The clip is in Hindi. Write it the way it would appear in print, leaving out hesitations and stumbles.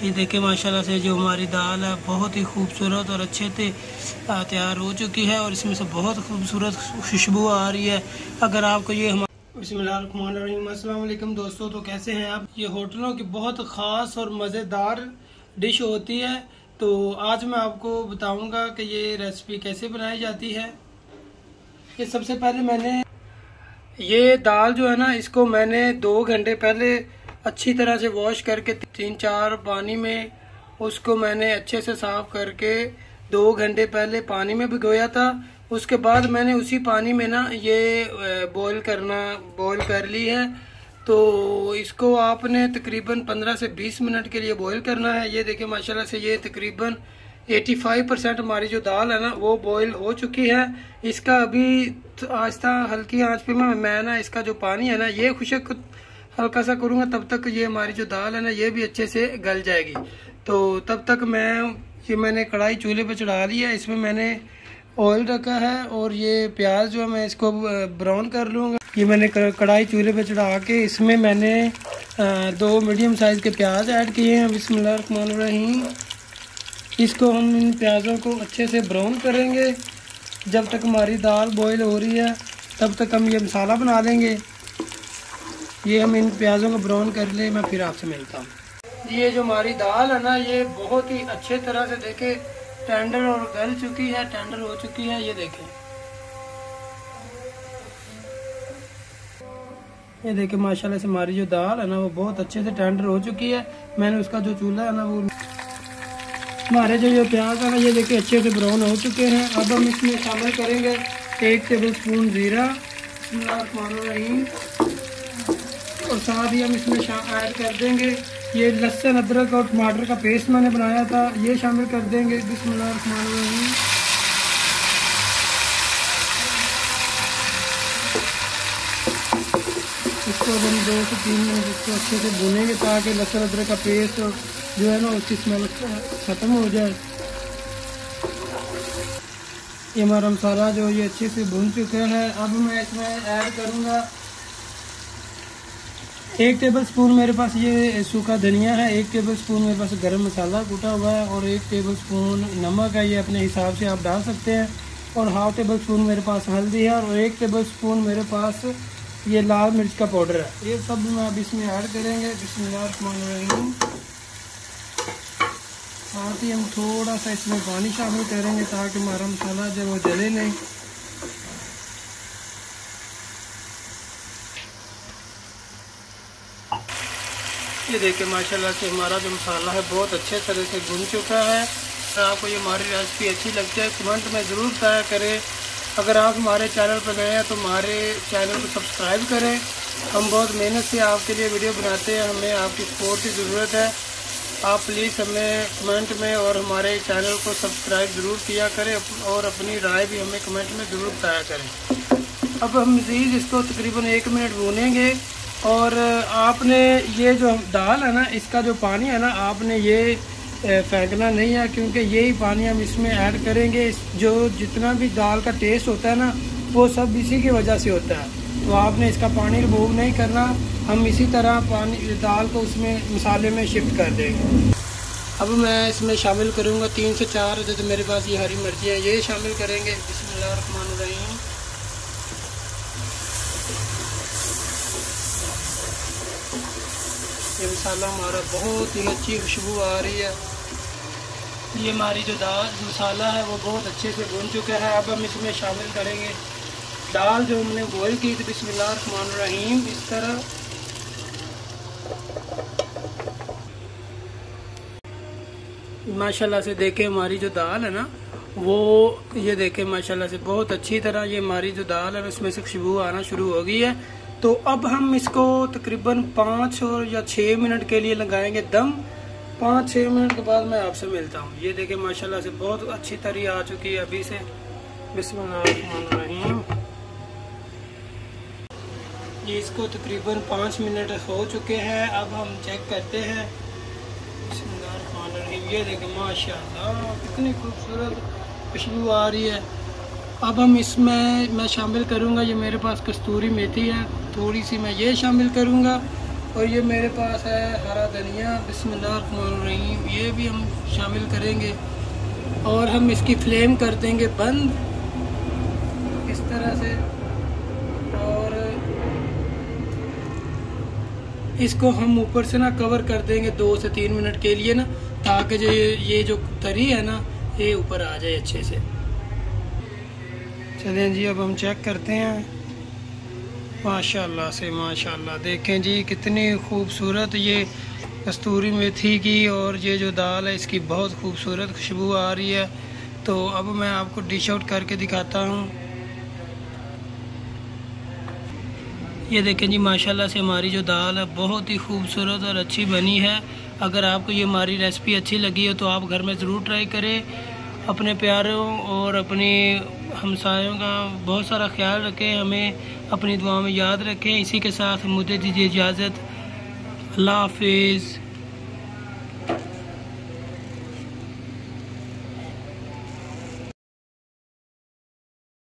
ये देखें माशाल्लाह से जो हमारी दाल है बहुत ही खूबसूरत और अच्छे से तैयार हो चुकी है और इसमें से बहुत खूबसूरत खुशबू आ रही है। अगर आपको ये बिस्मिल्लाहिर्रहमानिर्रहीम, अस्सलाम वालेकुम दोस्तों, तो कैसे हैं आप। ये होटलों की बहुत ख़ास और मज़ेदार डिश होती है, तो आज मैं आपको बताऊंगा कि ये रेसिपी कैसे बनाई जाती है। ये सबसे पहले मैंने ये दाल जो है ना, इसको मैंने 2 घंटे पहले अच्छी तरह से वॉश करके 3-4 पानी में उसको मैंने अच्छे से साफ़ करके 2 घंटे पहले पानी में भिगोया था। उसके बाद मैंने उसी पानी में ना ये बॉईल कर ली है। तो इसको आपने तकरीबन 15 से 20 मिनट के लिए बॉईल करना है। ये देखिए माशाल्लाह से ये तकरीबन 85% हमारी जो दाल है ना वो बॉईल हो चुकी है। इसका अभी आहिस्ता हल्की आंच पे मैं ना इसका जो पानी है ना ये खुशक हल्का सा करूँगा, तब तक ये हमारी जो दाल है ना ये भी अच्छे से गल जाएगी। तो तब तक मैंने कढ़ाई चूल्हे पे चढ़ा ली है, इसमें मैंने ऑयल रखा है और ये प्याज जो है मैं इसको ब्राउन कर लूँगा। ये मैंने कढ़ाई चूल्हे पे चढ़ा के इसमें मैंने 2 मीडियम साइज़ के प्याज ऐड किए हैं। बिस्मिल्लाहिर्रहमानिर्रहीम। इसको हम इन प्याज़ों को अच्छे से ब्राउन करेंगे। जब तक हमारी दाल बॉईल हो रही है तब तक हम ये मसाला बना लेंगे। ये हम इन प्याज़ों को ब्राउन कर ले, मैं फिर आपसे मिलता हूँ। ये जो हमारी दाल है ना ये बहुत ही अच्छे तरह से देखे टेंडर और गल चुकी है, टेंडर हो चुकी है। ये देखें, ये देखें माशाल्लाह से हमारी जो दाल है ना वो बहुत अच्छे से टेंडर हो चुकी है। मैंने उसका जो चूल्हा है ना वो हमारे जो प्याज है ना ये देखिए अच्छे से ब्राउन हो चुके हैं। अब हम इसमें शामिल करेंगे 1 टेबलस्पून ज़ीरा और साथ ही हम इसमें ऐड कर देंगे ये लहसुन अदरक और टमाटर का पेस्ट मैंने बनाया था, ये शामिल कर देंगे। बिस्मिल्लाहिर्रहमानिर्रहीम। इसको हम 2 से 3 मिनट इसको अच्छे से भूनेंगे ताकि लहसुन अदरक का पेस्ट जो है ना उसकी स्मेल ख़त्म हो जाए। ये हमारा मसाला जो ये अच्छे से भून चुका है। अब मैं इसमें ऐड करूँगा 1 टेबलस्पून मेरे पास ये सूखा धनिया है, 1 टेबलस्पून मेरे पास गरम मसाला कूटा हुआ है और 1 टेबलस्पून नमक है, ये अपने हिसाब से आप डाल सकते हैं। और ½ टेबलस्पून मेरे पास हल्दी है और 1 टेबलस्पून मेरे पास ये लाल मिर्च का पाउडर है। ये सब मैं अब इसमें ऐड करेंगे। बिस्मिल्लाहिर्रहमानिर्रहीम। साथ ही हम थोड़ा सा इसमें पानी शामिल करेंगे ताकि हमारा मसाला जो वो जले नहीं। ये देखिए माशाल्लाह से हमारा जो मसाला है बहुत अच्छे तरह से भुन चुका है। अगर आपको ये हमारी रेसिपी अच्छी लगती है कमेंट में ज़रूर बताया करें। अगर आप हमारे चैनल पर नए हैं तो हमारे चैनल को सब्सक्राइब करें। हम बहुत मेहनत से आपके लिए वीडियो बनाते हैं, हमें आपकी सपोर्ट की ज़रूरत है। आप प्लीज़ हमें कमेंट में और हमारे चैनल को सब्सक्राइब ज़रूर किया करें और अपनी राय भी हमें कमेंट में ज़रूर बताया करें। अब हम मज़ीद इसको तकरीबन 1 मिनट भूनेंगे और आपने ये जो दाल है ना इसका जो पानी है ना आपने ये फेंकना नहीं है, क्योंकि यही पानी हम इसमें ऐड करेंगे। जो जितना भी दाल का टेस्ट होता है ना वो सब इसी की वजह से होता है, तो आपने इसका पानी रिमूव नहीं करना। हम इसी तरह पानी दाल को उसमें मसाले में शिफ्ट कर देंगे। अब मैं इसमें शामिल करूँगा 3 से 4 अदद मेरे पास ये हरी मिर्चियाँ, ये शामिल करेंगे। बिस्मिल्लाहिर्रहमानिर्रहीम। ये मसाला हमारा बहुत ही अच्छी खुशबू आ रही है। ये हमारी जो दाल मसाला है वो बहुत अच्छे से भून चुका है। अब हम इसमें शामिल करेंगे दाल जो हमने बॉईल की थी। बिस्मिल्लाहिर्रहमानिर्रहीम। इस तरह माशाल्लाह से देखें हमारी जो दाल है ना वो ये देखें माशाल्लाह से बहुत अच्छी तरह ये हमारी जो दाल है उसमें से खुशबू आना शुरू हो गई है। तो अब हम इसको तकरीबन 5 या 6 मिनट के लिए लगाएंगे दम। 5-6 मिनट के बाद मैं आपसे मिलता हूँ। ये देखें माशाल्लाह से बहुत अच्छी तरह आ चुकी है अभी से। बिस्मिल्लाहिर्रहमानिर्रहीम। ये इसको तकरीबन 5 मिनट हो चुके हैं। अब हम चेक करते हैं। बिस्मिल्लाहिर्रहमानिर्रहीम। ये देखें माशाल्लाह कितनी खूबसूरत खुशबू आ रही है। अब हम इसमें मैं शामिल करूँगा ये मेरे पास कस्तूरी मेथी है, थोड़ी सी मैं ये शामिल करूँगा और ये मेरे पास है हरा धनिया, बिस्मिल्लाहिर्रहमानिर्रहीम, ये भी हम शामिल करेंगे और हम इसकी फ्लेम कर देंगे बंद इस तरह से। और इसको हम ऊपर से ना कवर कर देंगे 2 से 3 मिनट के लिए ना, ताकि जो ये जो तरी है ना ये ऊपर आ जाए अच्छे से। चलें जी, अब हम चेक करते हैं। माशाल्लाह से माशाल्लाह, देखें जी कितनी खूबसूरत ये कस्तूरी मेथी की और ये जो दाल है इसकी बहुत खूबसूरत खुशबू आ रही है। तो अब मैं आपको डिश आउट करके दिखाता हूँ। ये देखें जी माशाल्लाह से हमारी जो दाल है बहुत ही खूबसूरत और अच्छी बनी है। अगर आपको ये हमारी रेसिपी अच्छी लगी हो तो आप घर में ज़रूर ट्राई करें। अपने प्यारों और अपने हमसायों का बहुत सारा ख्याल रखें, हमें अपनी दुआ में याद रखें। इसी के साथ मुझे दीजिए इजाज़त। अल्लाह हाफिज़।